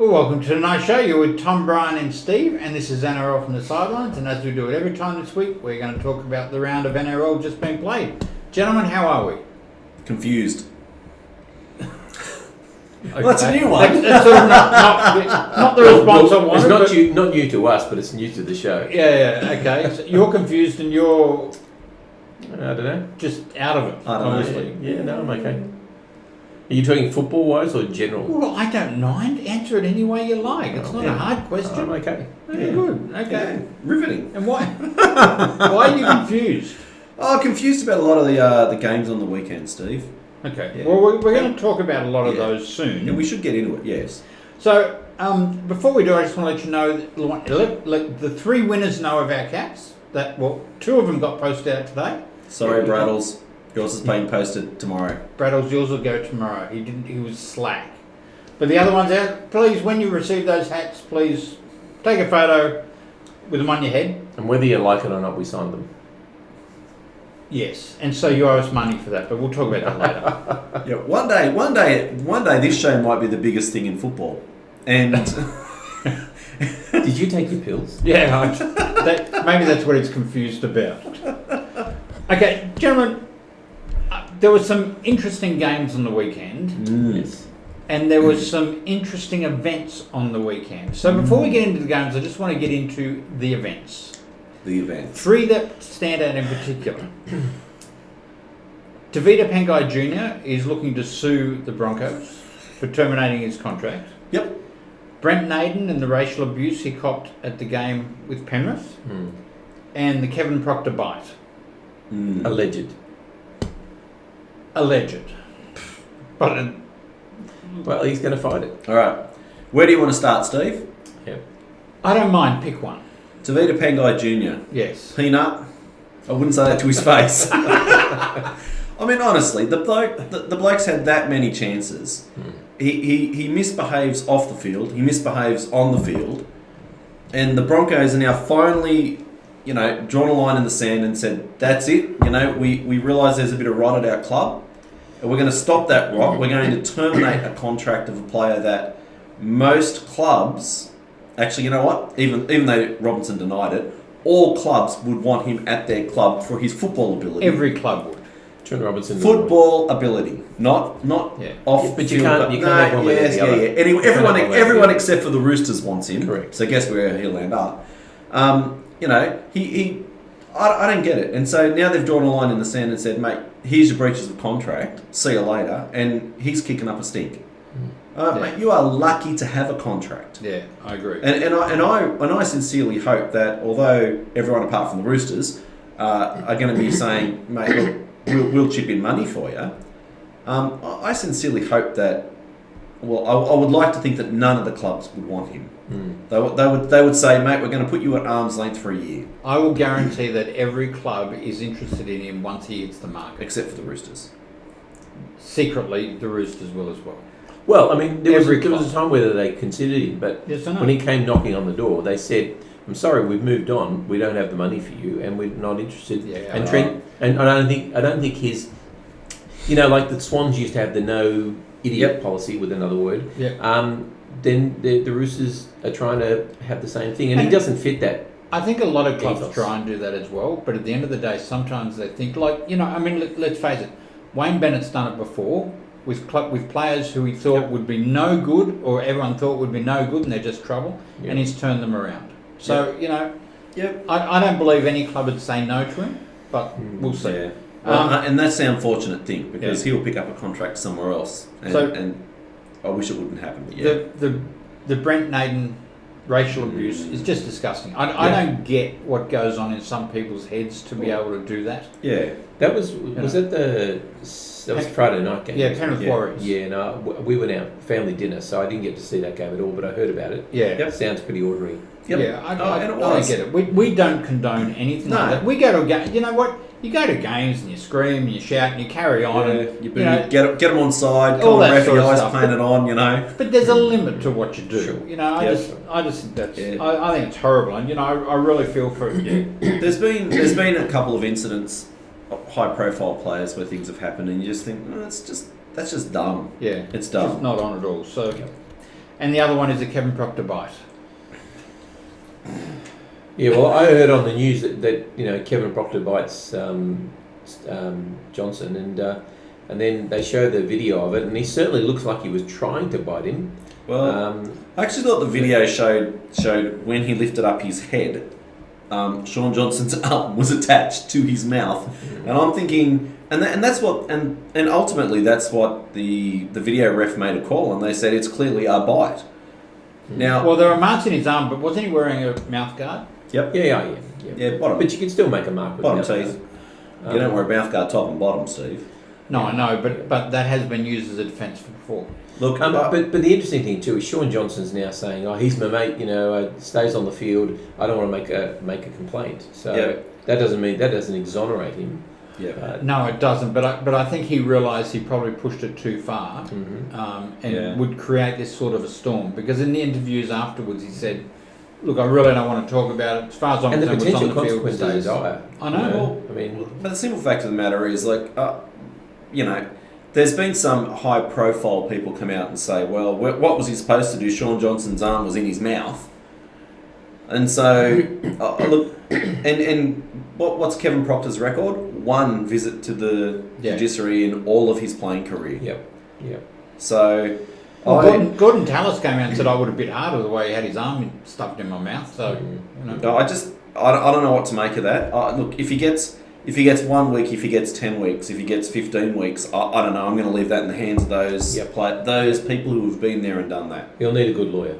Well, welcome to tonight's show. You're with Tom, Brian and Steve, and this is NRL from the Sidelines, and as we do it every time this week, we're going to talk about the round of NRL just been played. Gentlemen, how are we? Confused. Okay. Well, that's a new one. That's sort of not the response I wanted. It's not new to us, but it's new to the show. Yeah, okay. So you're confused and you're... I don't know. Just out of it, I don't obviously. know. Yeah, no, I'm okay. Are you talking football-wise or general? Well, I don't mind. Answer it any way you like. It's not a hard question. I'm okay. Very good. Okay. Yeah, riveting. And why? Why are you confused? Oh, confused about a lot of the games on the weekend, Steve. Okay. Yeah. Well, we're going to talk about a lot of those soon. Yeah, we should get into it, yes. So, before we do, I just want to let you know that the three winners know of our caps. Two of them got posted out today. Sorry, Braddles. Yours is being posted tomorrow. Braddles, yours will go tomorrow. He was slack. But the other ones out, please, when you receive those hats, please take a photo with them on your head. And whether you like it or not, we signed them. Yes, and so you owe us money for that, but we'll talk about that later. Yeah, one day, this show might be the biggest thing in football. And Did you take your pills? Yeah, maybe that's what it's confused about. Okay, gentlemen, there were some interesting games on the weekend. Yes. And there was some interesting events on the weekend. So before we get into the games, I just want to get into the events. the events. Three that stand out in particular. Tavita Pangai Jr. is looking to sue the Broncos for terminating his contract. Yep. Brent Naden and the racial abuse he copped at the game with Penrith. And the Kevin Proctor bite. Alleged. But Well, he's going to fight it. All right. Where do you want to start, Steve? Yep. I don't mind, pick one. Tavita Pangai Jr. Yes. Peanut. I wouldn't say that to his face. I mean, honestly, the bloke's had that many chances. He misbehaves off the field. He misbehaves on the field. And the Broncos are now finally, drawn a line in the sand and said, that's it. We realise there's a bit of rot at our club. And we're going to stop that rot. We're going to terminate a contract of a player that most clubs... Actually, you know what? Even though Robinson denied it, all clubs would want him at their club for his football ability. Every club would. Trent Robinson. Football ability, not off. But field, you can't have one without the other. Anyway, everyone except for the Roosters wants him. Correct. So guess where he'll end up. I don't get it. And so now they've drawn a line in the sand and said, mate, here's your breaches of contract. See you later. And he's kicking up a stink. Mate, you are lucky to have a contract. Yeah, I agree. And I sincerely hope that although everyone apart from the Roosters are going to be saying, mate, look, we'll chip in money for you. I sincerely hope that. Well, I would like to think that none of the clubs would want him. They would say, mate, we're going to put you at arm's length for a year. I will guarantee that every club is interested in him once he hits the market. Except for the Roosters. Secretly, the Roosters will as well. Well, I mean, there was a time where they considered him, but Yes, I know. when he came knocking on the door, they said, I'm sorry, we've moved on. We don't have the money for you, and we're not interested. Yeah, and Trent, and I don't think his, like the Swans used to have the no idiot policy, with another word. Yeah. Then the Roosters are trying to have the same thing, and he doesn't fit that. I think a lot of clubs ethos. try and do that as well, but at the end of the day, sometimes they think let's face it, Wayne Bennett's done it before with players who he thought would be no good, or everyone thought would be no good, and they're just trouble, and he's turned them around. So I don't believe any club would say no to him, but we'll see. Yeah. Well, and that's the unfortunate thing, because he'll pick up a contract somewhere else, and I wish it wouldn't happen. But yeah. The Brent Naden racial abuse is just disgusting. I don't get what goes on in some people's heads to be able to do that. Yeah. That was Friday night game. Yeah, Penrith Warriors. Yeah, no, we went out family dinner, so I didn't get to see that game at all, but I heard about it. Yeah. It sounds pretty ordinary. Yep. Yeah, I don't get it. We don't condone anything like that. We go to a game. You know what? You go to games and you scream and you shout and you carry on. And, get them on side. All Come on, that ref, your eyes stuff. painted on. But there's a limit to what you do. Sure. I just think that's. I think it's horrible, and I really feel for it. Yeah. There's been a couple of incidents, high profile players where things have happened, and you just think, that's just dumb. Yeah, It's dumb. It's not on at all. So, and the other one is a Kevin Proctor bite. Yeah, well, I heard on the news that Kevin Proctor bites Johnson, and then they show the video of it, and he certainly looks like he was trying to bite him. Well, I actually thought the video showed when he lifted up his head, Sean Johnson's arm was attached to his mouth, and I'm thinking, and that's what, and ultimately that's what the video ref made a call, and they said it's clearly a bite. Now, well, there are marks in his arm, but wasn't he wearing a mouth guard? Yep. Yeah. Bottom. But you can still make a mark with Bottom mouth teeth. guard. You don't wear a mouth guard top and bottom, Steve. No, I know, but that has been used as a defence before. Look, but the interesting thing too is Sean Johnson's now saying, "Oh, he's my mate. Stays on the field. I don't want to make a complaint." So that doesn't exonerate him. Yeah. No, it doesn't. But I think he realised he probably pushed it too far, and would create this sort of a storm. Because in the interviews afterwards, he said, "Look, I really don't want to talk about it. As far as I'm concerned, what's on the field consequences stays." are dire. I know. But the simple fact of the matter is, there's been some high-profile people come out and say, "Well, what was he supposed to do? Sean Johnson's arm was in his mouth." And so, look, and what's Kevin Proctor's record? 1 visit to the judiciary in all of his playing career. Yep. So, Gordon Tallis came out and said I would have bit harder the way he had his arm stuffed in my mouth. So, I don't know what to make of that. Look, if he gets 1 week, if he gets 10 weeks, if he gets 15 weeks, I don't know. I'm going to leave that in the hands of those people who have been there and done that. You'll need a good lawyer.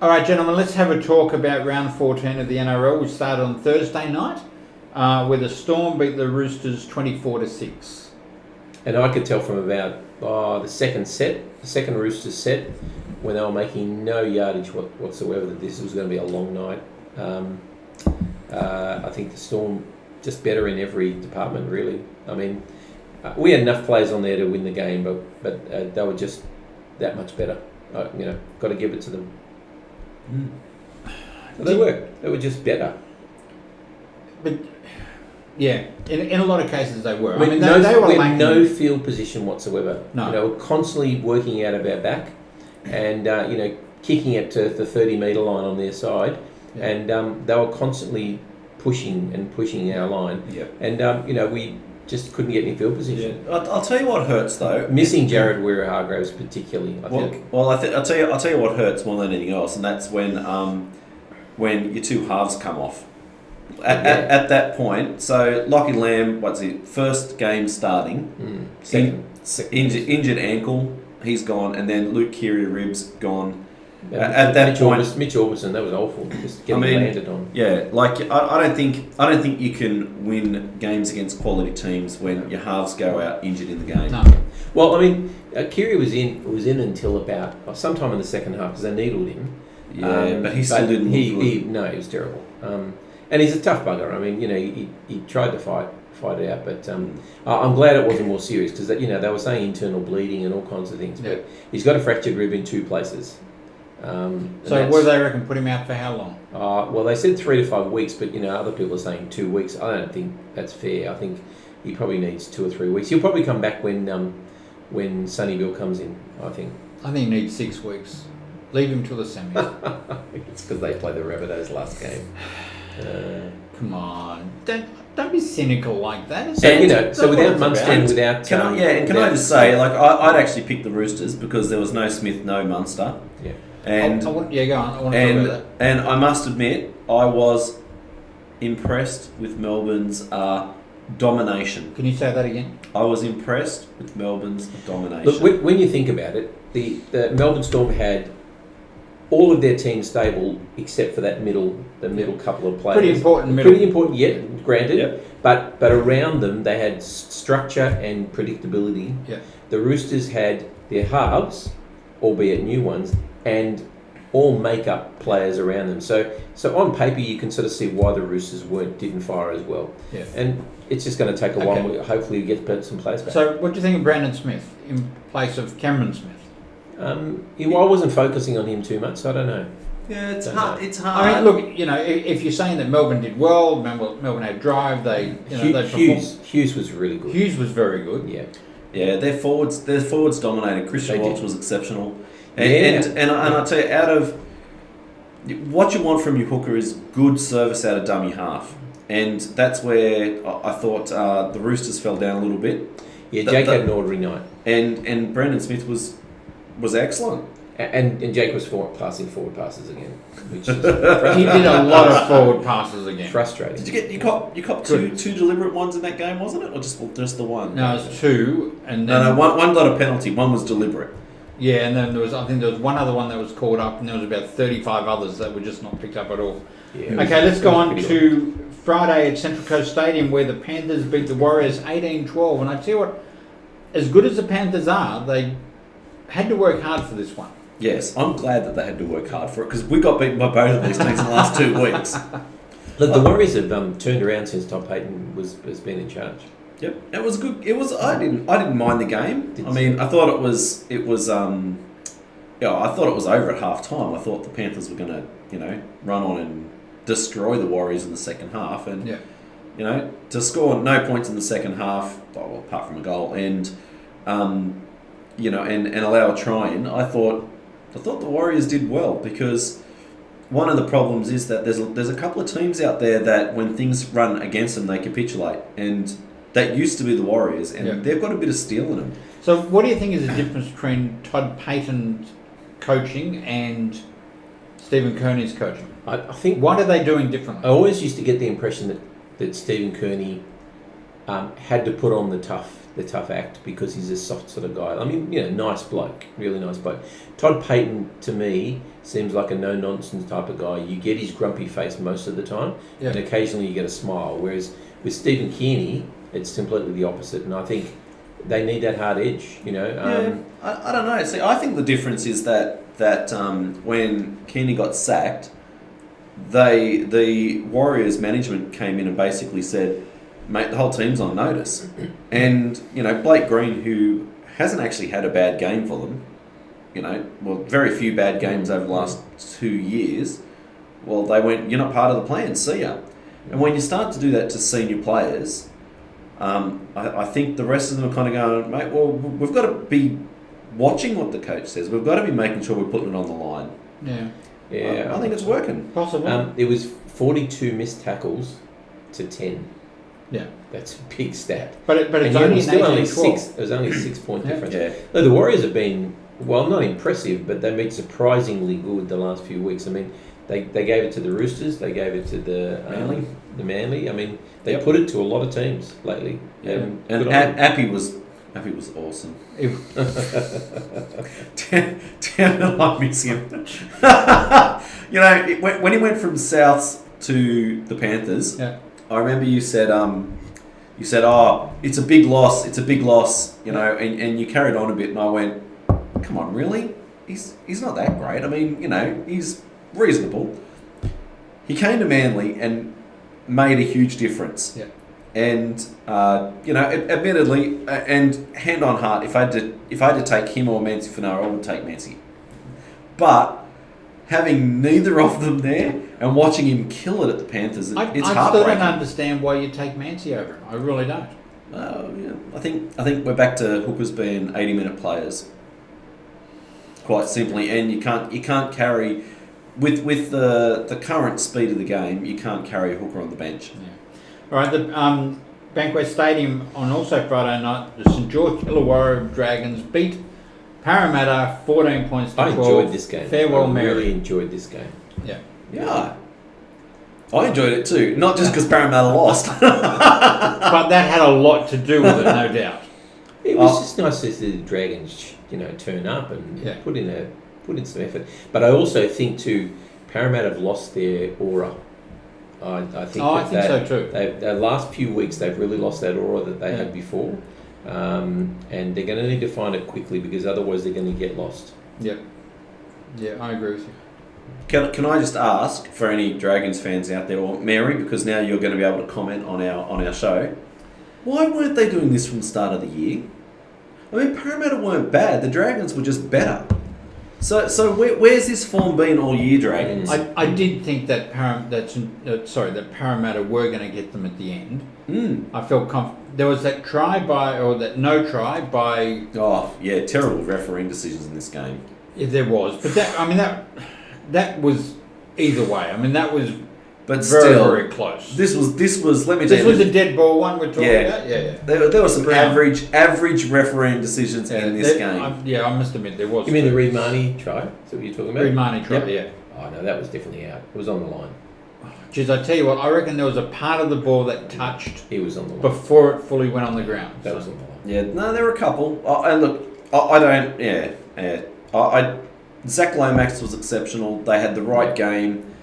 All right, gentlemen, let's have a talk about round 14 of the NRL, which started on Thursday night, where the Storm beat the Roosters 24-6. And I could tell from about the second Roosters set, when they were making no yardage whatsoever, that this was going to be a long night. I think the Storm just better in every department, really. I mean, we had enough players on there to win the game, but they were just that much better. Got to give it to them. They were just better. But yeah, in a lot of cases they were. We had no field position whatsoever. No. We're constantly working out of our back, and kicking it to the 30-metre line on their side, and they were constantly pushing our line, and we just couldn't get any field position. Yeah. I'll tell you what hurts though. Missing Jared Weir-Hargraves particularly. I think. Well, I'll tell you what hurts more than anything else, and that's when your 2 halves come off. At that point, so Lockie Lamb, first game starting, injured ankle, he's gone, and then Luke Keary ribs gone. At that point, Mitch Orbison, that was awful. Just getting landed on. Yeah, I don't think you can win games against quality teams when your halves go out injured in the game. No. Well, I mean, Keary was in until about sometime in the second half because they needled him. Yeah, but he still didn't. He was terrible. And he's a tough bugger. I mean, he tried to fight it out, but I'm glad it wasn't more serious because they were saying internal bleeding and all kinds of things. But he's got a fractured rib in 2 places. So what do they reckon? Put him out for how long? Well, they said 3 to 5 weeks, but other people are saying 2 weeks. I don't think that's fair. I think he probably needs 2 or 3 weeks. He'll probably come back when Sonny Bill comes in. I think he needs 6 weeks. Leave him till the semis. It's because they played the Rabbitohs last game. Come on, don't be cynical like that. So without Munster, without can I just say, I'd actually pick the Roosters because there was no Smith, no Munster. Yeah. And go on. I want to talk about that. And I must admit, I was impressed with Melbourne's domination. Can you say that again? I was impressed with Melbourne's domination. Look, when you think about it, the Melbourne Storm had all of their team stable except for the middle couple of players. Pretty important, yeah, granted. Yep. But around them they had structure and predictability. Yeah. The Roosters had their halves, albeit new ones, and all make-up players around them. So on paper you can sort of see why the Roosters didn't fire as well. Yeah. And it's just going to take a while. Hopefully we get some players back. So what do you think of Brandon Smith in place of Cameron Smith? I wasn't focusing on him too much, so I don't know. Yeah, it's hard. It's hard. I mean, look, if you're saying that Melbourne did well, Melbourne had drive. Hughes was really good. Hughes was very good. Yeah. Yeah, their forwards dominated. Christian Walsh was exceptional. And I tell you, out of what you want from your hooker is good service out of dummy half, and that's where I thought the Roosters fell down a little bit. Yeah, Jake had an ordinary night, and Brandon Smith was excellent. and Jake was passing forward passes again, which is He did a lot of forward passes again. frustrating. Did you cop two deliberate ones in that game, wasn't it, or just the one? No, it was two, and then No, one got a penalty. One was deliberate. yeah, and then I think there was one other one that was called up, and there was about 35 others that were just not picked up at all. Yeah, Okay, let's go on pretty to Friday at Central Coast Stadium, where the Panthers beat the Warriors 18-12. And I tell you what, as good as the Panthers are, they had to work hard for this one. Yes, I'm glad that they had to work hard for it because we got beaten by both of these teams in the last 2 weeks. Look, the Warriors have turned around since Todd Payton has been in charge. Yep, it was good. It was. I didn't mind the game. I mean, I thought it was. I thought it was over at half time. I thought the Panthers were going to, run on and destroy the Warriors in the second half, and to score no points in the second half, well, apart from a goal, and and allow a try in. I thought the Warriors did well because one of the problems is that there's a couple of teams out there that when things run against them, they capitulate, and that used to be the Warriors, and they've got a bit of steel in them. So what do you think is the difference between Todd Payton's coaching and Stephen Kearney's coaching? I think What are they doing differently? I always used to get the impression that Stephen Kearney had to put on the tough act because he's a soft sort of guy. I mean, nice bloke, really nice bloke. Todd Payton, to me, seems like a no-nonsense type of guy. You get his grumpy face most of the time, and occasionally you get a smile. Whereas with Stephen Kearney, it's completely the opposite, and I think they need that hard edge, I don't know. See, I think the difference is that when Kearney got sacked, the Warriors management came in and basically said, mate, the whole team's on notice. And, Blake Green, who hasn't actually had a bad game for them, very few bad games over the last 2 years, well, they went, you're not part of the plan, see ya. And when you start to do that to senior players, I think the rest of them are kind of going, mate, well, we've got to be watching what the coach says. We've got to be making sure we're putting it on the line. Yeah. I think it's working. Possible. It was 42 missed tackles to 10. Yeah. That's a big stat. But it's and only still only 18-12. six. It was only a 6 point difference. Yeah. Look, the Warriors have been, well, not impressive, but they've been surprisingly good the last few weeks. I mean, they gave it to the Roosters. They gave it to the Manly. I mean, they put it to a lot of teams lately. Yeah. And Appy was awesome. Damn, I miss him. When he went from Souths to the Panthers, I remember you said, oh, it's a big loss, and you carried on a bit, and I went, come on, really? He's not that great. I mean, he's reasonable. He came to Manly and made a huge difference. Yeah. And admittedly, and hand on heart, if I had to take him or Mancy Finara, I would take Mancy. But having neither of them there and watching him kill it at the Panthers, it's I heartbreaking. still don't understand why you take Mancy over him. I really don't. I think we're back to hookers being 80-minute players, quite simply, and you can't carry with the current speed of the game. You can't carry a hooker on the bench. Yeah. All right, the Bankwest Stadium on also Friday night, the St George Illawarra Dragons beat Parramatta 14 points to 12. I enjoyed this game. Farewell, I Mary. really enjoyed this game. Yeah. I enjoyed it too, not just because Parramatta lost. But that had a lot to do with it, no doubt. It was just nice to see the Dragons, turn up and put in some effort. But I also think too, Parramatta have lost their aura. I think so too. The last few weeks they've really lost that aura that they had before, and they're going to need to find it quickly because otherwise they're going to get lost. Yeah, I agree with you. Can I just ask for any Dragons fans out there, or Mary, because now you're going to be able to comment on our show, why weren't they doing this from the start of the year? I mean, Parramatta weren't bad. The Dragons were just better. So where's this form been all year, Dragons? I did think that that Parramatta were going to get them at the end. I felt there was that no try by. Oh yeah, terrible refereeing decisions in this game. Yeah, there was, but that was either way. I mean, that was But very, still, very close. this was. Let me tell This you. was a dead ball one we're talking about. Yeah. There were some Brown. average refereeing decisions in this game. I must admit there was. You mean the Reid Marnie try? Is that what you're talking about? Reid Marnie try? Yep. Yeah. Oh no, that was definitely out. It was on the line. Geez, I tell you what, I reckon there was a part of the ball that touched He was on the line. before it fully went on the ground. That was on the line. Yeah, no, there were a couple. And look, I don't. Yeah. Zach Lomax was exceptional. They had the right game.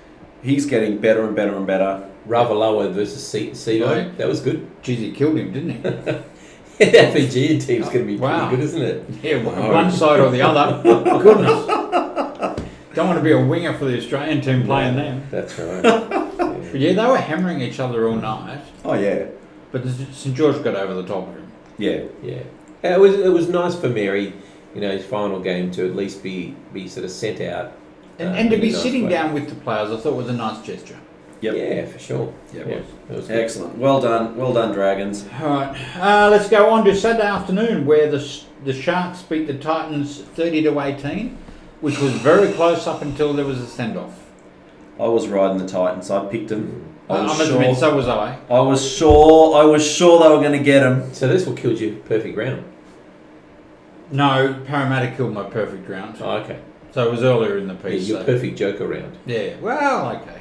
He's getting better and better and better. Ravaloa versus Sevo. Right. That was good. Geez, he killed him, didn't he? That Fijian team's going to be Wow. pretty good, isn't it? Yeah, one side or the other. Goodness. Don't want to be a winger for the Australian team playing them. That's right. But yeah, they were hammering each other all night. Oh yeah. But St George got over the top of him. Yeah. Yeah. It was nice for Mary, his final game to at least be sort of sent out. And to in be a nice sitting way. down with the players, I thought was a nice gesture. Yep. Yeah, for sure. Yep. Yeah, that was good. Excellent. Well done, Dragons. All right, let's go on to Saturday afternoon, where the Sharks beat the Titans 30-18, which was very close up until there was a send-off. I was riding the Titans. I picked them. I must admit, so was I. I was sure they were going to get them. So that's what killed you. Perfect round. No, Parramatta killed my perfect round. Oh, okay. So it was earlier in the Yeah, piece. your so- perfect joker round. Yeah, well, okay.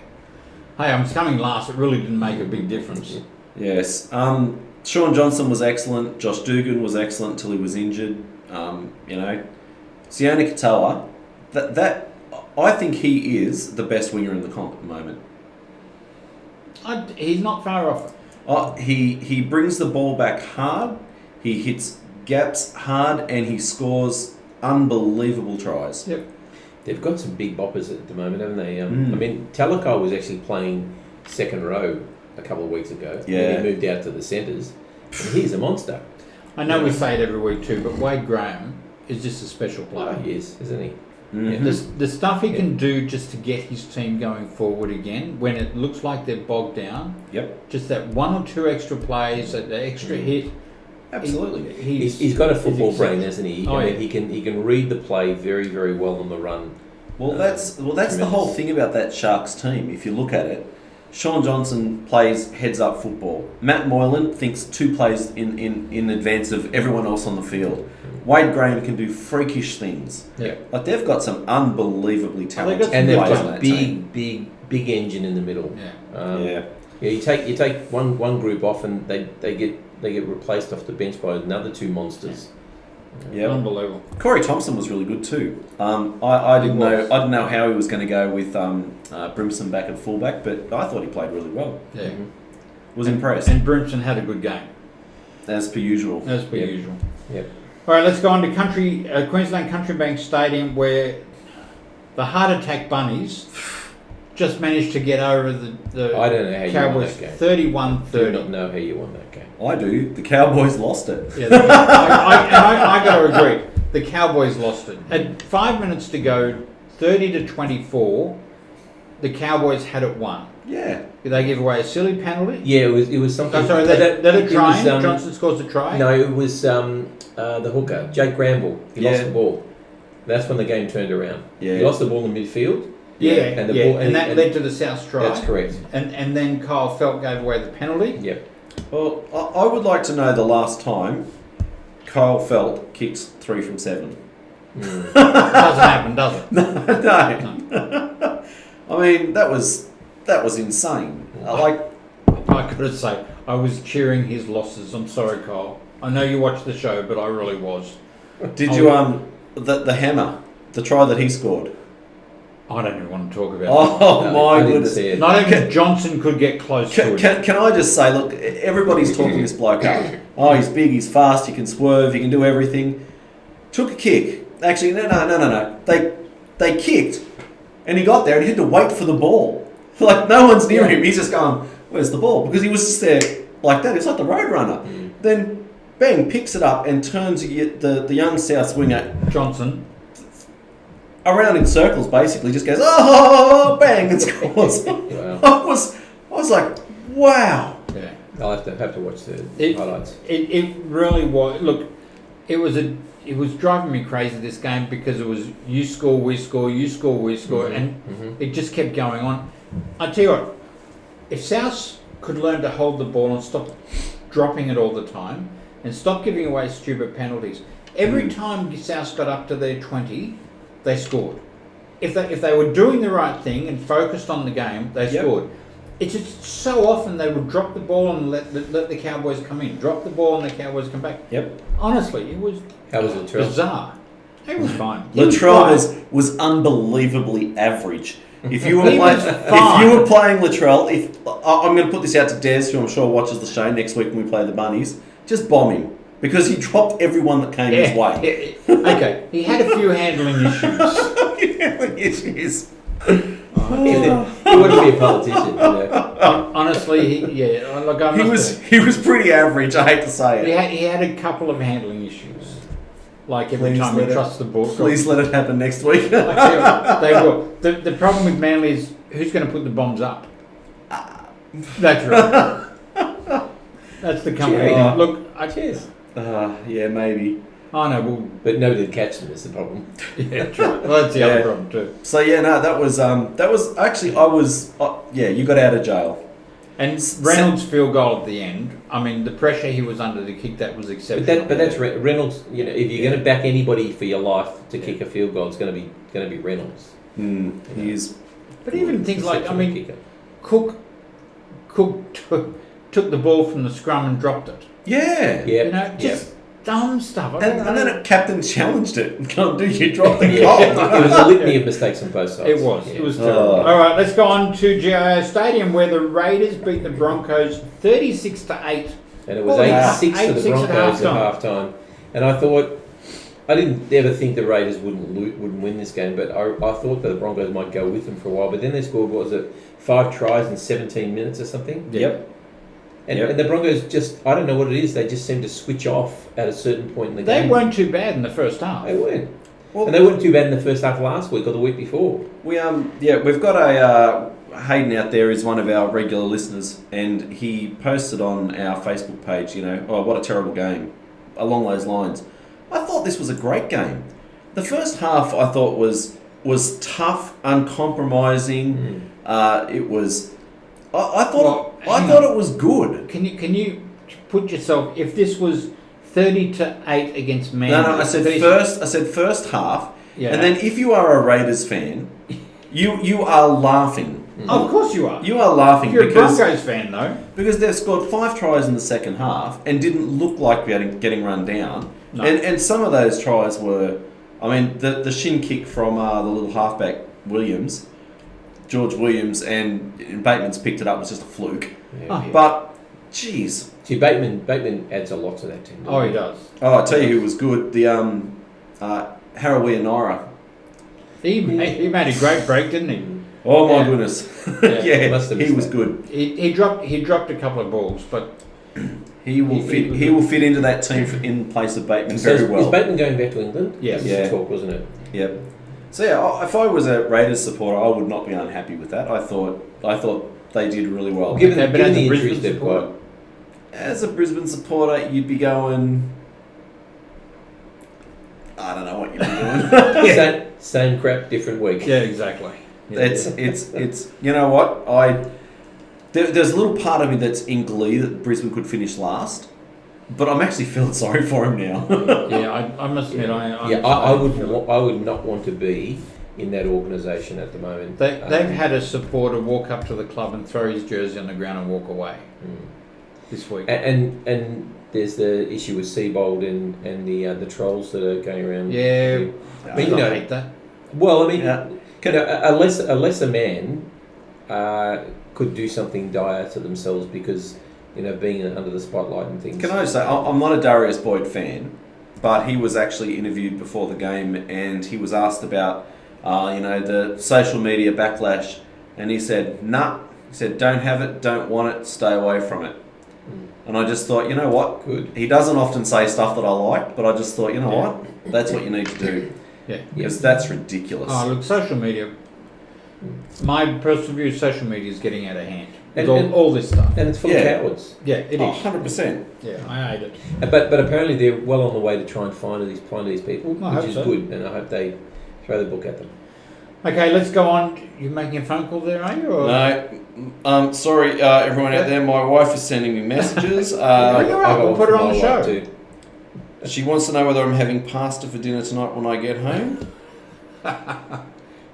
Hey, I'm coming last. It really didn't make a big difference. Yes. Sean Johnson was excellent. Josh Dugan was excellent until he was injured. Sione Katoa, that I think he is the best winger in the comp at the moment. He's not far off. He brings the ball back hard. He hits gaps hard, and he scores unbelievable tries. Yep. They've got some big boppers at the moment, haven't they? I mean, Talakai was actually playing second row a couple of weeks ago. Yeah. And he moved out to the centres. And he's a monster. I know we say it every week too, but Wade Graham is just a special player. Oh, he is, isn't he? Mhm. The stuff he can do just to get his team going forward again when it looks like they're bogged down. Yep. Just that one or two extra plays, that the extra hit. Absolutely. He's got a football he's brain, hasn't he? Oh, I mean, yeah. he can read the play very, very well on the run. Well, that's the whole thing about that Sharks team. If you look at it, Sean Johnson plays heads-up football. Matt Moylan thinks two plays in advance of everyone else on the field. Wade Graham can do freakish things. Yeah. Like they've got some unbelievably talented And they've players on got that team. big engine in the middle. Yeah. Yeah, you take one group off and they get replaced off the bench by another two monsters. Yeah. Unbelievable. Corey Thompson was really good too. I didn't know how he was going to go with Brimson back at fullback, but I thought he played really well. Yeah. Was impressed, And Brimson had a good game, as per usual. as per Yep. usual. Yep. All right, let's go on to Queensland Country Bank Stadium, where the Heart Attack Bunnies just managed to get over the I don't know how you won Cowboys that game. 31-30. Do not know how you won that game. I do. The Cowboys lost it. Yeah, I got to agree. The Cowboys lost it. At 5 minutes to go, 30-24, the Cowboys had it won. Yeah. Did they give away a silly penalty? Yeah, it was something. Oh, sorry, that a it try? was, Johnson scores a try? No, it was the hooker, Jake Granville. He lost the ball. That's when the game turned around. Yeah. He lost the ball in midfield. Yeah, And the ball- and that and- led to the South try. That's correct. And then Kyle Felt gave away the penalty. Yep. Well, I would like to know the last time Kyle Felt kicks 3 from 7. Doesn't happen, does it? No. I mean, that was insane. I gotta say, I was cheering his losses. I'm sorry, Kyle. I know you watched the show, but I really was. Did you the hammer, the try that he scored? I don't even want to talk about Oh No, my I didn't goodness! see it. Not even Johnson could get close to it. Can I just say, look, everybody's talking this bloke up. Oh, he's big, he's fast, he can swerve, he can do everything. Took a kick. Actually, no. They kicked, and he got there, and he had to wait for the ball. Like no one's near him. He's just going, "Where's the ball?" Because he was just there like that. It's like the Roadrunner. Then, bang, picks it up and turns the young South winger Johnson. around in circles, basically, just goes, oh, bang, and scores. Wow. I was like, wow. I'll have to watch the highlights. It really was. Look, it was it was driving me crazy, this game, because it was you score, we score, you score, we score, and it just kept going on. I tell you what, if South could learn to hold the ball and stop dropping it all the time, and stop giving away stupid penalties. Every time South got up to their 20, they scored. If they were doing the right thing and focused on the game, they scored. It's just so often they would drop the ball and let the Cowboys come in. Drop the ball and the Cowboys come back. Yep. Honestly, it was bizarre. It was fine. Latrell was unbelievably average. If you were He playing, was if fine. you were playing Latrell, I'm going to put this out to Des, who I'm sure watches the show next week when we play the Bunnies, just bomb him because he dropped everyone that came his way. Okay, he had a few handling issues. He wouldn't be a politician. You know? Honestly, He was pretty average. I hate to say it. He had a couple of handling issues. Like every time he trusts the ball. Please let it happen next week. They will. The problem with Manly is who's going to put the bombs up? That's right. That's the company. Look, Cheers. Yeah, maybe. I know, But nobody would catch them is the problem. yeah, that's right. Well, that's the other problem too. So that was actually you got out of jail. And Reynolds' field goal at the end. I mean, the pressure he was under to kick that was exceptional. But that's Reynolds. You know, if you're going to back anybody for your life to kick a field goal, it's going to be Reynolds. He is. But even things like, I mean, kicker. Cook took the ball from the scrum and dropped it. Yeah. Yeah. You know, just dumb stuff. And then a captain challenged it and can't do you drop the It goal. was a litany of mistakes on both sides. It was. Yeah. It was terrible. All right, let's go on to GIO Stadium, where the Raiders beat the Broncos 36-8. And it was Well, 8-6 for the 8-6 at Broncos at half-time. And I thought, I didn't ever think the Raiders wouldn't win this game, but I thought that the Broncos might go with them for a while. But then they scored, what was it, 5 tries in 17 minutes or something? Yep. And the Broncos just, I don't know what it is, they just seem to switch off at a certain point in the game. They weren't too bad in the first half. They weren't. Well, And they weren't too bad in the first half last week or the week before. we've got a Hayden out there is one of our regular listeners, and he posted on our Facebook page, what a terrible game, along those lines. I thought this was a great game. The first half I thought was tough, uncompromising. It was. I thought it was good. Can you put yourself, if this was 30-8 against Manly? No, I said first half, Yeah. and then if you are a Raiders fan, you are laughing. Of course you are. You are laughing If you're because a Broncos fan, though. Because they've scored 5 tries in the second half and didn't look like getting run down. No. And some of those tries were, I mean, the shin kick from the little halfback George Williams, and Bateman's picked it up, was just a fluke. Yeah. Oh, yeah. But, geez. See, Bateman adds a lot to that team. Oh, he does. Oh, I tell you who was good. The Harawira Naira. He made a great break, didn't he? Oh my Yeah. goodness. Yeah, must have he missed was that. good. He dropped a couple of balls, but He will fit into that team in place of Bateman very well. Is Bateman going back to England? Yes. That was the talk, wasn't it? Yep. So if I was a Raiders supporter, I would not be unhappy with that. I thought they did really well. Given but the as a injuries Brisbane they've supporter- got. As a Brisbane supporter, you'd be going, I don't know what you'd be doing. Same crap, different week. yeah, exactly. Yeah. It's you know what, there's a little part of me that's in glee that Brisbane could finish last, but I'm actually feeling sorry for him now. Yeah, I must admit, I would not want to be in that organisation at the moment. They've had a supporter walk up to the club and throw his jersey on the ground and walk away this week. And there's the issue with Seabold and the trolls that are going around. Yeah, I mean, I hate that. Well, I mean, Yeah. a lesser man could do something dire to themselves because being under the spotlight and things. Can I just say, I'm not a Darius Boyd fan, but he was actually interviewed before the game and he was asked about, the social media backlash, and he said, nah. He said, don't have it, don't want it, stay away from it. And I just thought, you know what? Good. He doesn't often say stuff that I like, but I just thought, you know what? That's what you need to do. Yeah. Because that's ridiculous. Oh, look, social media. My personal view is social media is getting out of hand. With all this stuff. And it's full of cowards. Yeah, it is. 100%. Yeah, I hate it. But apparently they're well on the way to try and find these people, which is good, and I hope they throw the book at them. Okay, let's go on. You're making a phone call there, are you? Or? No. Sorry, everyone out there. My wife is sending me messages. Bring her up. We'll put her on the show. Too. She wants to know whether I'm having pasta for dinner tonight when I get home.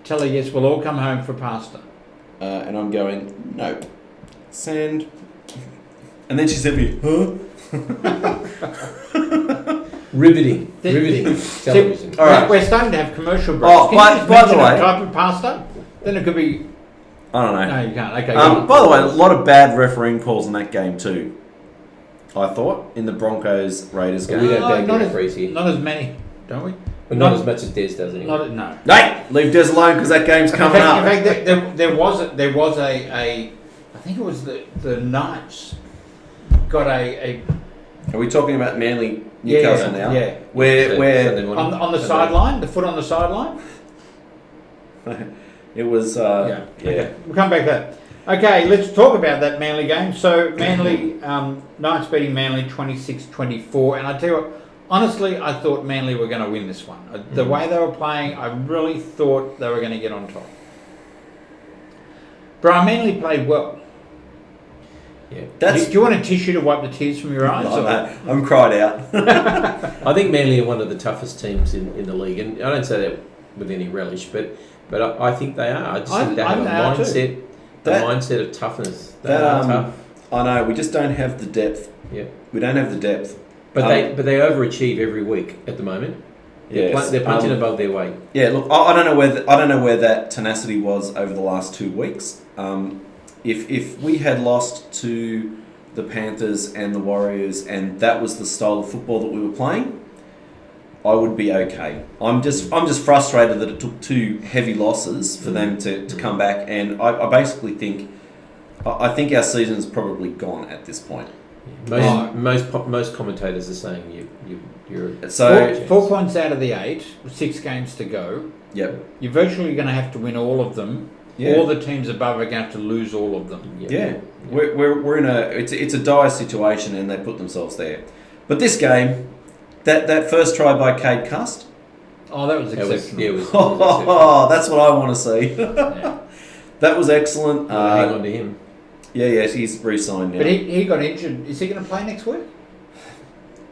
Tell her yes, we'll all come home for pasta. And I'm going, no. Send. And then she sent me, huh? Riveting television. All right. We're starting to have commercial breaks. Oh, by the way, type of pasta? Then it could be. I don't know. No, you can't. Okay. By the way, a lot of bad refereeing calls in that game too. I thought in the Broncos Raiders game. We don't bag referees here. Not as many, don't we? But not as much as Des does anyway. No. Hey, leave Des alone because that game's coming up. In fact, there was a I think it was the Knights got a. Are we talking about Manly Newcastle now? Yeah. Where on the sideline, the foot on the sideline. It was. Yeah. Okay. We'll come back to that. Okay, let's talk about that Manly game. So Manly, Knights beating Manly 26-24, and I tell you what, honestly, I thought Manly were going to win this one. The way they were playing, I really thought they were going to get on top. Brian, Manly played well. Yeah. Do you want a tissue to wipe the tears from your eyes? No, I'm cried out. I think Manly are one of the toughest teams in the league, and I don't say that with any relish, but I think they are. I just think they have a mindset. The mindset of toughness. They are tough. I know. We just don't have the depth. Yeah. We don't have the depth. But they overachieve every week at the moment. Yes. They're punching above their weight. Yeah. Look, I don't know where that tenacity was over the last 2 weeks. If we had lost to the Panthers and the Warriors, and that was the style of football that we were playing, I would be okay. I'm just frustrated that it took 2 heavy losses for them to come back, and I basically think our season's probably gone at this point. Most commentators are saying you're so 4 points out of the 8, 6 games to go. Yep. You're virtually going to have to win all of them. Yeah. All the teams above are going to have to lose all of them. Yeah. We're in it's a dire situation, and they put themselves there. But this game. That first try by Cade Cust. Oh, that was exceptional. It was exceptional. That's what I want to see. Yeah. That was excellent. Hang on to him. Yes, he's re-signed now. But he got injured. Is he going to play next week?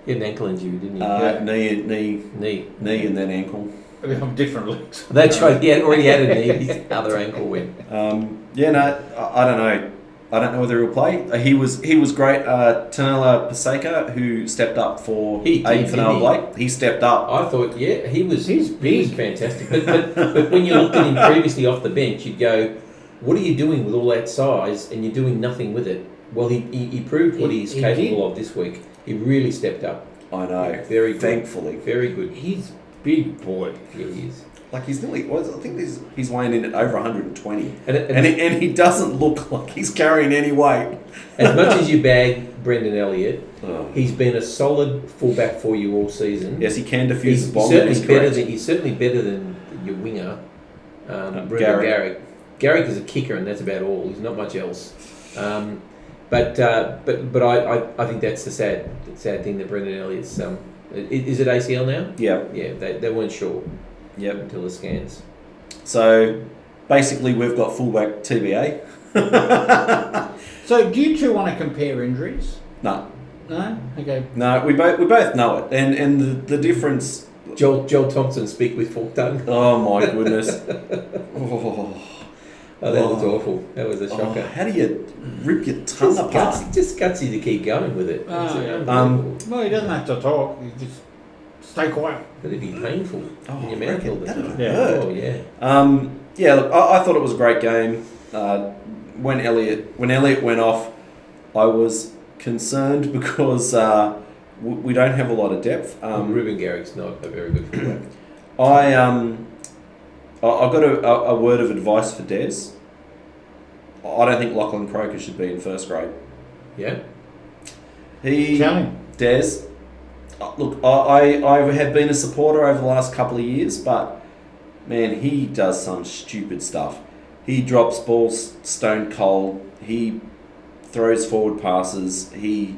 He had an ankle injury, didn't he? Knee, and then ankle. Different legs. That's right. He had already had a knee. His other ankle went. I don't know. I don't know whether he'll play. He was great. Tanela Paseka, who stepped up for Aiden Fanel-Blake, he stepped up. I thought, he was fantastic. But when you looked at him previously off the bench, you'd go, what are you doing with all that size, and you're doing nothing with it? Well, he proved what he's capable of this week. He really stepped up. I know. Yeah, very good. Thankfully. Very good. He's big boy. Yeah, he is. Like he's nearly, I think he's weighing in at over 120, and he doesn't look like he's carrying any weight. As much as you bag Brendan Elliott, he's been a solid fullback for you all season. Yes, he can defuse the ball. He's certainly better than your winger, Garrick. Garrick is a kicker, and that's about all. He's not much else. But I think that's the sad thing that Brendan Elliott's. Is it ACL now? Yeah. Yeah, they weren't sure. Yep. Until the scans. So basically, we've got fullback TBA. So do you two want to compare injuries? No. No. Okay. No, we both know it, and the difference. Joel Thompson speak with forked tongue. Oh my goodness. That was awful. That was a shocker. How do you rip your tongue apart? Just gutsy to keep going with it. Well, he doesn't have to talk. He just stay quiet. But it'd be painful in your mouth all the time. Yeah. Oh, yeah. Look, I thought it was a great game. When Elliott went off, I was concerned because we don't have a lot of depth. Ruben Garrick's not a very good fullback. I've got a word of advice for Des. I don't think Lachlan Croker should be in first grade. Yeah? Tell him. Des, look, I have been a supporter over the last couple of years, but, man, he does some stupid stuff. He drops balls stone cold. He throws forward passes. He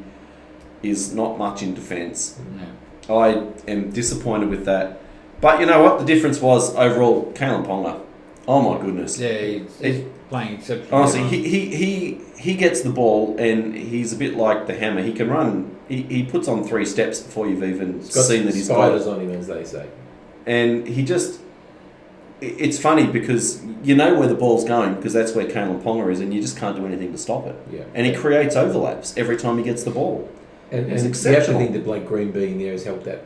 is not much in defence. Yeah. I am disappointed with that. But you know what? The difference was overall, Kalen Ponga. Oh my goodness. Yeah, he's playing exceptionally. Honestly, well. he gets the ball and he's a bit like the hammer. He can run. He puts on 3 steps before you've even seen that he's got spiders on him, as they say. And he just... It's funny because you know where the ball's going because that's where Kalen Ponga is and you just can't do anything to stop it. Yeah. And he creates overlaps every time he gets the ball. And it's you exceptional. have to think that Blake Green being there has helped that.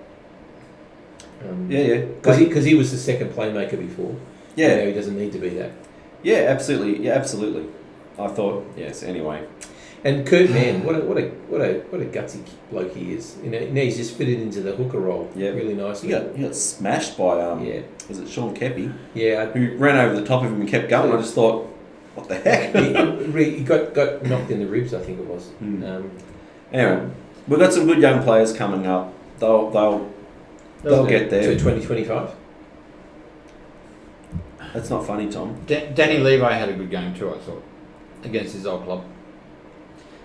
Yeah. Because he was the second playmaker before. Yeah. Now he doesn't need to be that. Yeah, absolutely. Yeah, absolutely. I thought, yes, anyway. And Kurt Mann, what a gutsy bloke he is. You know, now he's just fitted into the hooker role really nicely. He got smashed by was it Sean Kepi? Yeah, who ran over the top of him and kept going. I just thought, what the heck? he got knocked in the ribs, I think it was. Anyway, we've got some good young players coming up. They'll get there. To 2025. That's not funny, Tom. Danny Levi had a good game too, I thought, against his old club.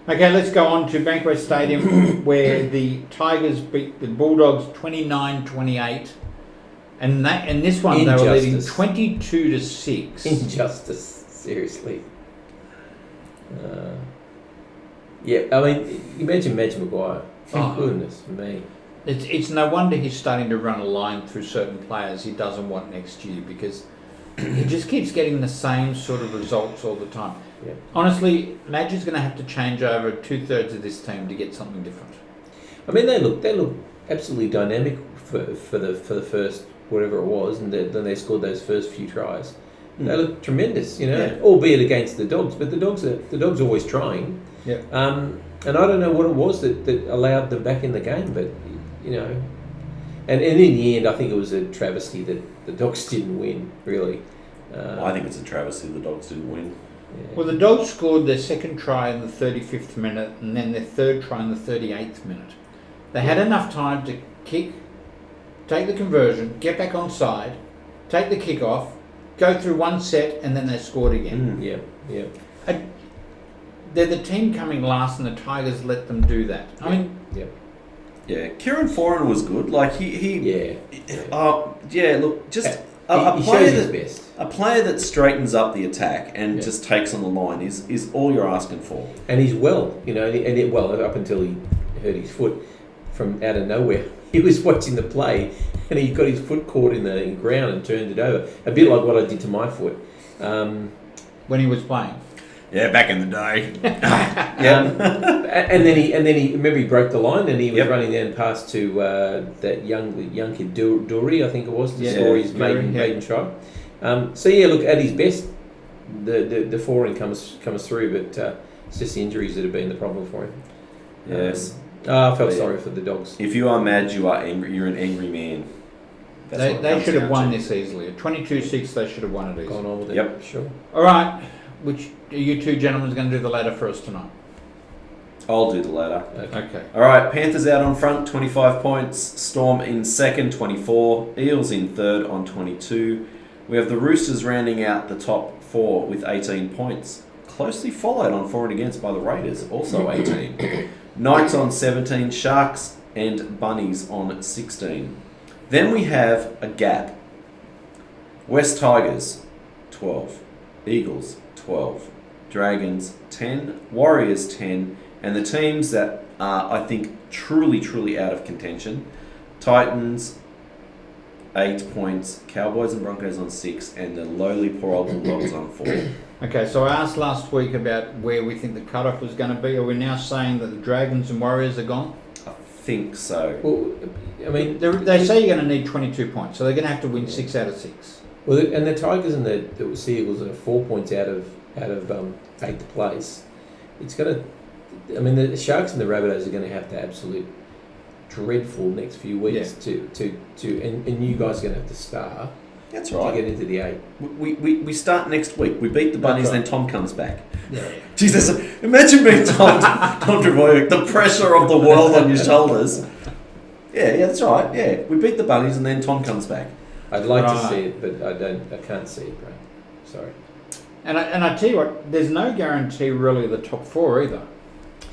Okay, let's go on to Bankwest Stadium where the Tigers beat the Bulldogs 29-28. And this one they were leading 22-6. Injustice, seriously. Yeah, I mean, imagine Madge Maguire. Oh, goodness me. It's no wonder he's starting to run a line through certain players he doesn't want next year because he just keeps getting the same sort of results all the time. Yeah. Honestly, Madge is going to have to change over 2/3 of this team to get something different. I mean, they look absolutely dynamic for the first whatever it was, and then they scored those first few tries. They look tremendous, you know, albeit against the Dogs, but the Dogs are always trying. Yeah. And I don't know what it was that allowed them back in the game, but you know, and in the end, I think it was a travesty that the Dogs didn't win. Really, I think it's a travesty the Dogs didn't win. Yeah. Well, the Dogs scored their second try in the 35th minute and then their third try in the 38th minute. They had enough time to kick, take the conversion, get back on side, take the kick off, go through one set, and then they scored again. Yeah. They're the team coming last, and the Tigers let them do that. I mean, yeah. Kieran Foran was good. Like he look, just he shows his best. A player that straightens up the attack and just takes on the line is all you're asking for. And he's well, you know, up until he hurt his foot from out of nowhere. He was watching the play and he got his foot caught in the ground and turned it over. A bit like what I did to my foot. When he was playing. Yeah, back in the day. And then he remember he broke the line and he was running down past to that young kid Dury, I think it was, to score his maiden try. Look, at his best, the forehand comes through, but it's just the injuries that have been the problem for him. Yes. I felt sorry for the Dogs. If you are mad, you are angry. You're an angry man. They should have won this easily. At 22-6, they should have won it easily. Gone on with it. Yep. Sure. All right. Which are you two gentlemen going to do the ladder for us tonight? I'll do the ladder. Okay. All right. Panthers out on front, 25 points. Storm in second, 24. Eels in third on 22. We have the Roosters rounding out the top 4 with 18 points. Closely followed on for and against by the Raiders, also 18. Knights on 17. Sharks and Bunnies on 16. Then we have a gap. West Tigers, 12. Eagles, 12. Dragons, 10. Warriors, 10. And the teams that are, I think, truly out of contention. Titans, 8 points. Cowboys and Broncos on 6. And the lowly poor old Bulldogs on 4. Okay, so I asked last week about where we think the cutoff was going to be. Are we now saying that the Dragons and Warriors are gone? I think so. Well, I mean, they say you're going to need 22 points, so they're going to have to win 6 out of 6. Well, and the Tigers and the Sea Eagles are 4 points out of 8th place. It's going to. I mean, the Sharks and the Rabbitohs are going to have to absolute dreadful next few weeks and you guys are going to have to star. That's right. To get into the 8. We start next week. We beat the Bunnies, then Tom comes back. Yeah. Jesus, imagine being Tom Trebojevic, the pressure of the world on your shoulders. Yeah, that's right. Yeah, we beat the Bunnies, and then Tom comes back. I'd like to see it, but I can't see it, bro. Sorry. And I tell you what, there's no guarantee really of the top 4 either.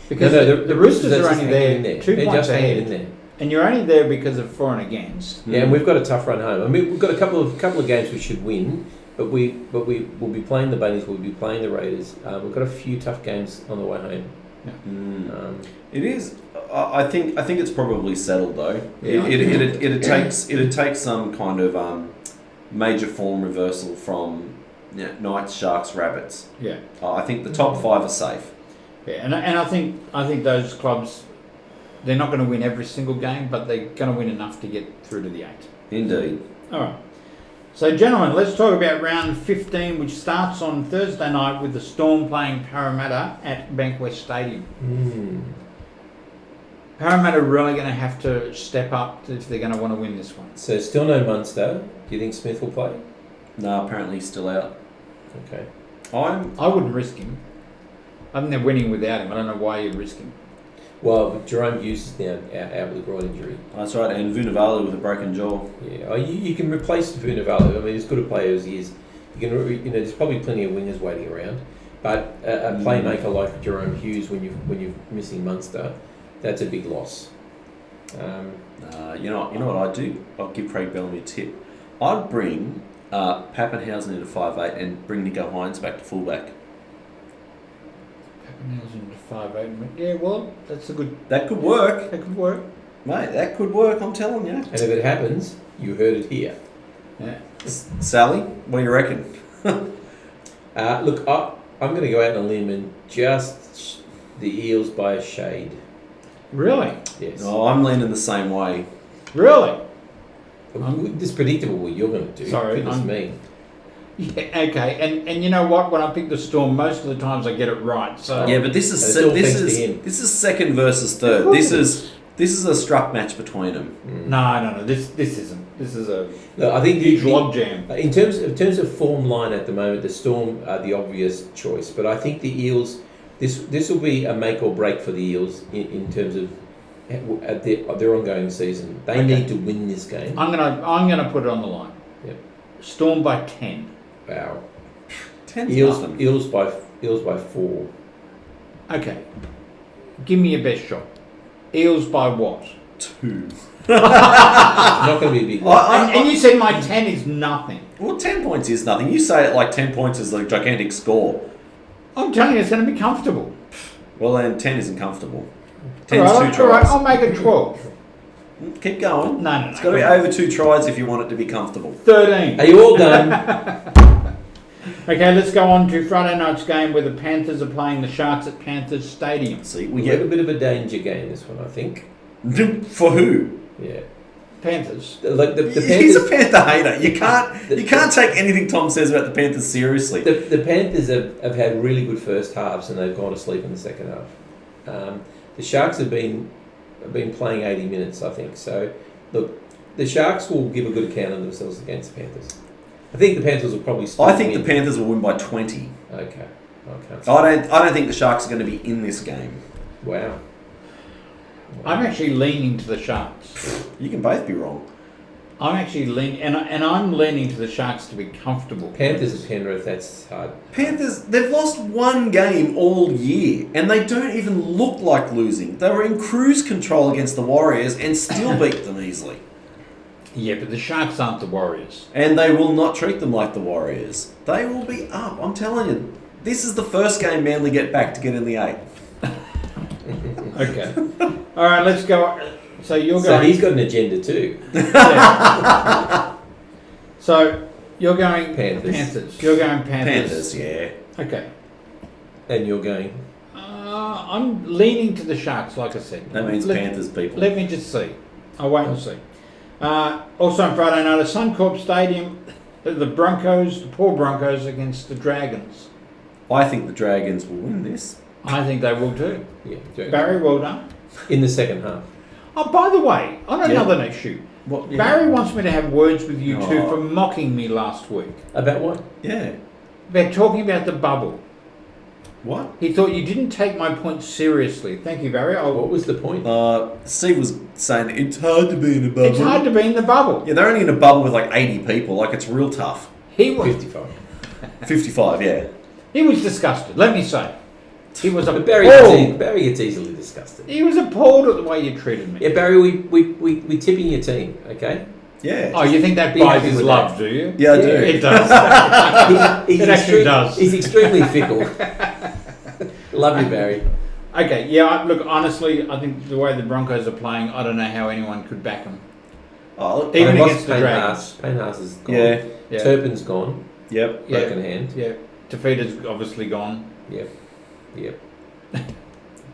Because the Roosters are only there 2 They're points just hanging in ahead, there. and you're only there because of for and against. Yeah, and we've got a tough run home. I mean, we've got a couple of games we should win, but we will be playing the Bunnies. We'll be playing the Raiders. We've got a few tough games on the way home. Yeah. It is. I think it's probably settled though. Yeah. It'd take some kind of major form reversal from Knights, Sharks, Rabbits. Yeah. I think the top 5 are safe. Yeah, and I think those clubs, they're not going to win every single game, but they're going to win enough to get through to the 8. Indeed. All right. So, gentlemen, let's talk about round 15, which starts on Thursday night with the Storm playing Parramatta at Bankwest Stadium. Parramatta really going to have to step up if they're going to want to win this one. So still no Munster. Do you think Smith will play? No, apparently he's still out. Okay. I wouldn't risk him. I think they're winning without him. I don't know why you'd risk him. Well, Jerome Hughes is now out with a groin injury. That's right, and Vunivalu with a broken jaw. Yeah, you can replace Vunivalu. I mean, as good a player as he is, you can. There's probably plenty of wingers waiting around, but a playmaker like Jerome Hughes, when you're missing Munster, that's a big loss. You know what I'd do? I'll give Craig Bellamy a tip. I'd bring Pappenhausen into 5'8" and bring Nico Hines back to fullback. Pappenhausen into 5'8". Yeah, well, that's a good. That could work. That could work. Mate, that could work, I'm telling you. And if it happens, you heard it here. Yeah. Sally, what do you reckon? Look, I'm going to go out on a limb and just the Eels by a shade. Really? Yes. Oh, I'm leaning the same way. Really? It's predictable what you're going to do. Sorry, Goodness me. Yeah, okay, and you know what? When I pick the Storm, most of the times I get it right. So Yeah, but this is second versus third. This is a struck match between them. No. This isn't. This is a Look, I think huge logjam. In terms of form line at the moment, the Storm are the obvious choice, but I think the Eels. This will be a make or break for the Eels in terms of their ongoing season. They need to win this game. I'm gonna put it on the line. Yep. Storm by 10. Wow. 10's nothing. Eels by 4. Okay. Give me your best shot. Eels by what? 2. Not going to be a big one. And you said my 10 is nothing. Well, 10 points is nothing. You say it like 10 points is a gigantic score. I'm telling you, it's going to be comfortable. Well, then 10 isn't comfortable. All 10's right, 2 all right, tries. I'll make it 12. Keep going. No. It's got to be over 2 tries if you want it to be comfortable. 13. Are you all done? Okay, let's go on to Friday night's game where the Panthers are playing the Sharks at Panthers Stadium. See, We get a bit of a danger game, this one, I think. For who? Yeah. Panthers. Like the Panthers, He's a Panther hater. You can't take anything Tom says about the Panthers seriously. the Panthers have had really good first halves and they've gone to sleep in the second half. The Sharks have been playing 80 minutes, I think. So, look, the Sharks will give a good account of themselves against the Panthers. I think the Panthers will probably still I think win. the Panthers will win by 20. Okay. I don't think the Sharks are going to be in this game. Wow. I'm actually leaning to the Sharks. You can both be wrong. I'm actually leaning, and I'm leaning to the Sharks to be comfortable. Panthers at Penrith, that's hard. Panthers, they've lost one game all year, and they don't even look like losing. They were in cruise control against the Warriors and still beat them easily. Yeah, but the Sharks aren't the Warriors. And they will not treat them like the Warriors. They will be up, I'm telling you. This is the first game Manly get back to get in the 8. Okay. All right, let's go. So you're So going. he's got an agenda too. Yeah. So you're going Panthers. You're going Panthers. Panthers, yeah. Okay. And you're going. I'm leaning to the Sharks, like I said. That means Panthers, people. Let me just see. I'll wait and see. Also on Friday night at Suncorp Stadium, the Broncos, the poor Broncos against the Dragons. I think the Dragons will win this. I think they will too. Yeah. Barry, well done. In the second half. Oh, by the way, on another issue, What? Barry wants me to have words with you two Oh. for mocking me last week. About what? Yeah. They're talking about the bubble. What? He thought you didn't take my point seriously. Thank you, Barry. What was the point? Steve was saying it's hard to be in a bubble. It's hard to be in the bubble. Yeah, they're only in a bubble with like 80 people. Like, it's real tough. He was 55. 55, yeah. he was disgusted. Let me say. He was But appalled. Barry gets easily disgusted. He was appalled at the way you treated me. Yeah, Barry, we tipping your team, okay? Yeah. Oh, you think that Be buys happy his with love, that. do you? Yeah, I do. It does. He's It actually does. He's extremely fickle. Love you, Barry. Okay, yeah, look, honestly, I think the way the Broncos are playing, I don't know how anyone could back them. Oh, Even They lost against the Payne Dragons. Haas. Payne Haas is gone. yeah. Yeah. Turpin's gone. Yep. Yeah. Broken hand. Yeah. Tafita's obviously gone. Yep.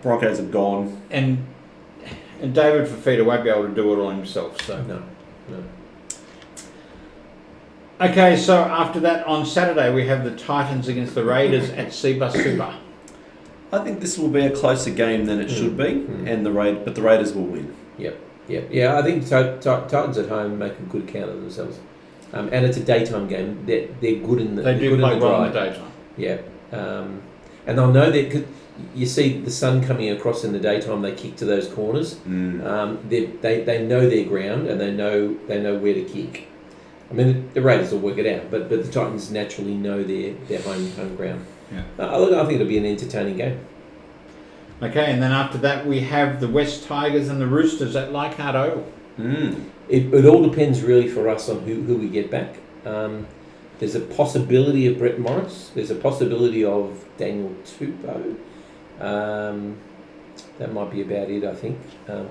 Broncos are gone. And David Fafita won't be able to do it all himself, so. No. Okay, so after that, on Saturday, we have the Titans against the Raiders at Seabus Super. I think this will be a closer game than it should be, and but the Raiders will win. Yeah, I think Titans at home make a good account of themselves. And it's a daytime game. They're good in the They do good play in the well in drive. the daytime. Yeah. And they'll know that, cause you see the sun coming across in the daytime, they kick to those corners. They know their ground, and they know where to kick. I mean, the Raiders will work it out, but the Titans naturally know their home ground. Yeah. I think it'll be an entertaining game. Okay, and then after that, we have the West Tigers and the Roosters at Leichhardt Oval. It all depends really for us on who we get back. There's a possibility of Brett Morris. There's a possibility of Daniel Tupou. That might be about it, I think.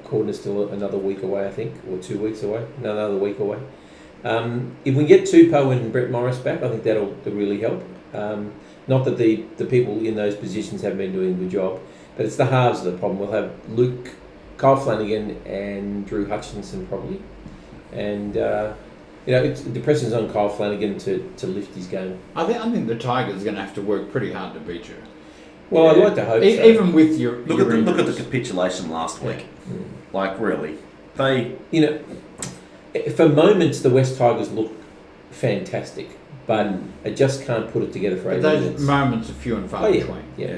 Cordner's still another week away, I think, or 2 weeks away. No, another week away. If we get Tupou and Brett Morris back, I think that'll really help. Not that the people in those positions haven't been doing a good job, but it's the halves of the problem. We'll have Kyle Flanagan and Drew Hutchinson probably. And, the pressure's on Kyle Flanagan to lift his game. I think the Tigers are going to have to work pretty hard to beat you. Well, I'd like to hope so. Even with your Look at the capitulation last week. Like, really. They... for moments, the West Tigers look fantastic, but I just can't put it together for 8 those minutes. moments are few and far between. Yeah.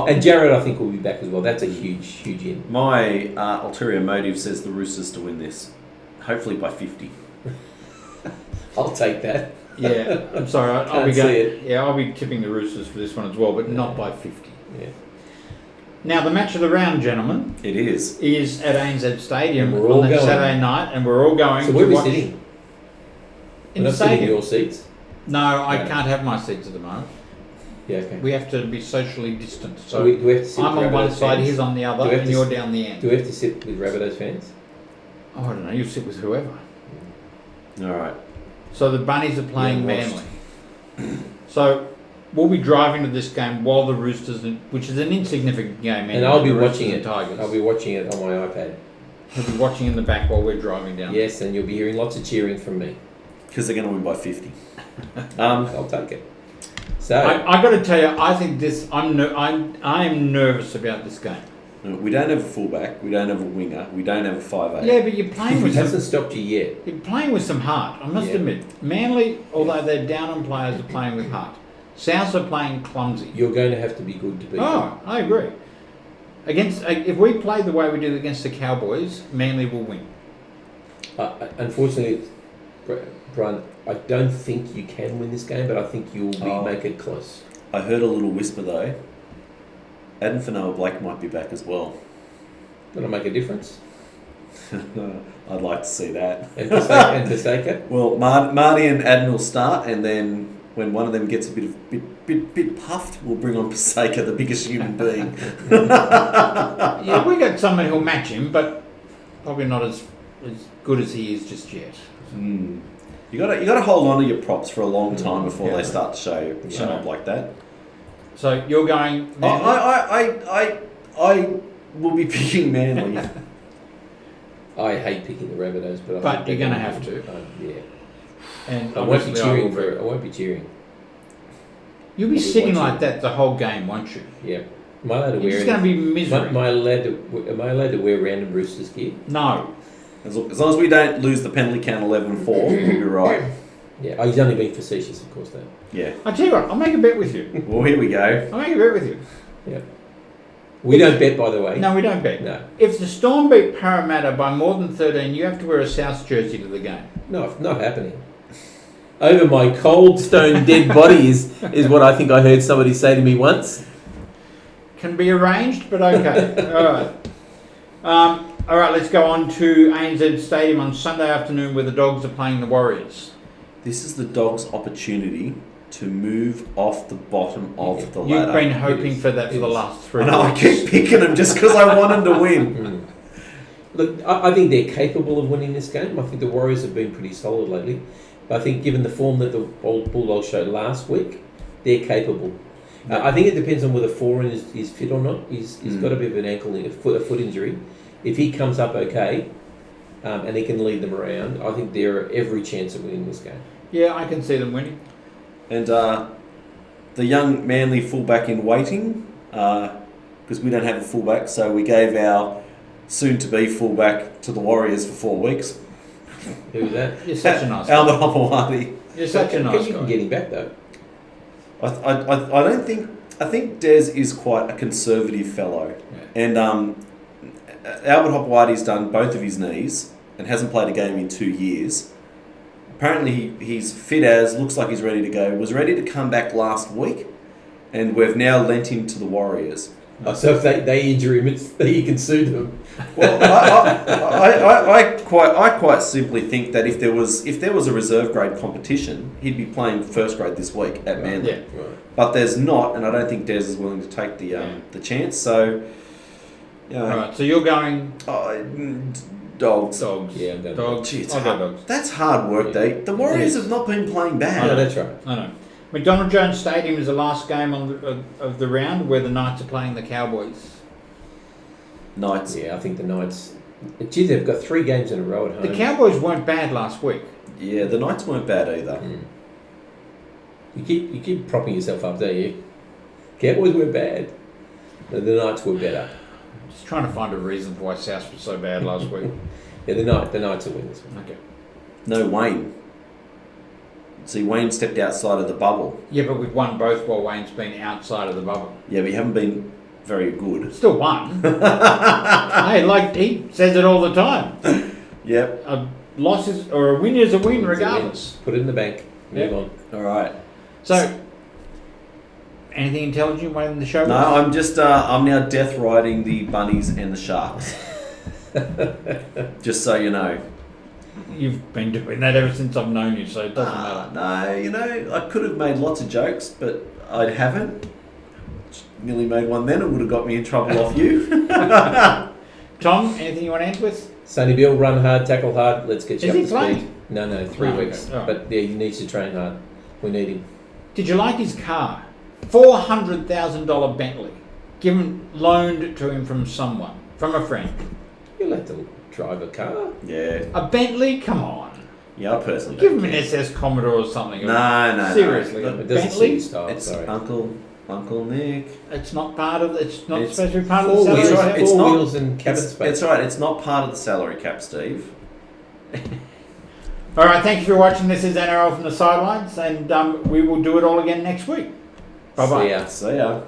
And Jared, I think, will be back as well. That's a huge in. My ulterior motive says the Roosters to win this. Hopefully by 50. I'll take that. Yeah, I'm sorry. I'll Can't be see going. it. Yeah, I'll be tipping the Roosters for this one as well, but not by 50. Yeah. Now, the match of the round, gentlemen, It is. is at ANZ Stadium And we're all on that going. Saturday night, and we're all going So to where are we watch sitting? in We're the not sitting in stadium. your seats? No, I No. can't have my seats at the moment. Yeah, okay. We have to be socially distant. So So do we have to sit I'm with on one Rabbitohs side, fans? he's on the other, Do we have and to you're s- down the end. Do we have to sit with Rabbitohs fans? Oh, I don't know. You sit with whoever. All right. So the Bunnies are playing Yeah, watched. Manly. So we'll be driving to this game while the Roosters, which is an insignificant game, And I'll be the Roosters watching and it. Tigers. I'll be watching it on my iPad. He'll be watching in the back while we're driving down. Yes, and you'll be hearing lots of cheering from me. Because they're going to win by 50. I'll take it. So I got to tell you, I think this. I'm nervous about this game. We don't have a fullback. We don't have a winger. We don't have a 5'8". Yeah, but you're playing it with some. hasn't stopped you yet. You're playing with some heart. I must Yeah. admit, Manly, although they're down on players, are playing with heart. South are playing clumsy. You're going to have to be good to beat them. Oh, I agree. If we play the way we did against the Cowboys, Manly will win. Unfortunately, Brian, I don't think you can win this game, but I think you'll make it close. I heard a little whisper, though. Adam Fanoa-Blake might be back as well. That'll make a difference. I'd like to see that. And Paseka? Well, Marty and Adam will start, and then when one of them gets a bit puffed, we'll bring on Paseka, the biggest human being. Yeah, we got someone who'll match him, but probably not as good as he is just yet. You got to hold on to your props for a long time before they start to show up like that. So you're going Manly? I will be picking Manly. I hate picking the Rabbitohs, but But you're going to have to. Yeah. And I won't be obviously cheering will be. I won't be cheering. You'll be I'll be sitting watching. like that the whole game, won't you? Yeah. Am I allowed to It's wear just going to be misery. Am I allowed to wear random Roosters gear? No. As long as we don't lose the penalty count 11-4, we'll be right. Yeah. Oh, he's only being facetious, of course, though. Yeah. I tell you what, I'll make a bet with you. Well, here we go. I'll make a bet with you. Yeah. We don't bet, by the way. No, we don't bet. No. If the Storm beat Parramatta by more than 13, you have to wear a South jersey to the game. No, not happening. Over my cold stone dead body is what I think I heard somebody say to me once. can be arranged, but okay. All right, let's go on to ANZ Stadium on Sunday afternoon where the Dogs are playing the Warriors. This is the Dogs' opportunity to move off the bottom of the ladder. You've been hoping for that for the last 3 I know, weeks. I keep picking them just because I want them to win. Look, I think they're capable of winning this game. I think the Warriors have been pretty solid lately. But I think given the form that the Bulldogs showed last week, they're capable. I think it depends on whether Foran is fit or not. He's got a bit of an a foot injury. If he comes up okay and he can lead them around, I think they're every chance of winning this game. Yeah, I can see them winning. And the young Manly fullback in waiting, because we don't have a fullback, so we gave our soon-to-be fullback to the Warriors for 4 weeks. Who was that? You're such a nice guy. Albert Hopewadi. You're such a nice You can guy. get him back though. I don't think... I think Des is quite a conservative fellow. Yeah. And Albert Hopewadi's done both of his knees and hasn't played a game in 2 years. Apparently he's fit as, looks like he's ready to go. Was ready to come back last week, and we've now lent him to the Warriors. Oh, so if they injure him, he can sue them. Well, I quite simply think that if there was a reserve grade competition, he'd be playing first grade this week at Manly. Yeah. Right. But there's not, and I don't think Des is willing to take the chance. So, you know, All right, so you're going Dogs. Dogs. Yeah, I'm going Dogs. Gee, it's I'll go hard. Dogs. That's hard work, Dave. The Warriors Yes. have not been playing bad. No, that's right. I know. McDonald Jones Stadium is the last game of the round where the Knights are playing the Cowboys. Knights. Yeah, I think the Knights. Gee, they've got 3 games in a row at home. The Cowboys weren't bad last week. Yeah, the Knights weren't bad either. You keep propping yourself up, don't you? Cowboys were bad. The Knights were better. Just trying to find a reason for why South was so bad last week. Yeah, the Knights will win this one. Okay. No, Wayne. See, Wayne stepped outside of the bubble. Yeah, but we've won both while Wayne's been outside of the bubble. Yeah, we haven't been very good. Still won. Hey, like he says it all the time. Yep. A loss is, or a win is a win It's a regardless. Put it in the bank. Move Yeah. on. All right. So, anything intelligent waiting the show? No, I'm just I'm now death riding the bunnies and the sharks. Just so you know. You've been doing that ever since I've known you, so it doesn't matter. No, you know, I could have made lots of jokes, but I haven't. Nearly made one then. It would have got me in trouble off you. Tom, anything you want to end with? Sonny Bill, run hard, tackle hard. Let's get you Is up he to speed. playing? No, 3 Oh, weeks. okay. All right. But yeah, he needs to train hard. We need him. Did you like his car? $400,000 Bentley, loaned to him from someone, from a friend. You'll have to drive a car. Yeah. A Bentley? Come on. Yeah, I personally Give don't him an care. SS Commodore or something. No. Seriously, No. a It doesn't suit Bentley? his style. It's Sorry. Uncle Nick. It's not part of. It's not It's supposed to be part of the Four salary. wheels, right, it's four not- wheels and cabin space. It's right. It's not part of the salary cap, Steve. All right, thank you for watching. This is NRL from the Sidelines, and we will do it all again next week. Bye bye. See ya. See ya.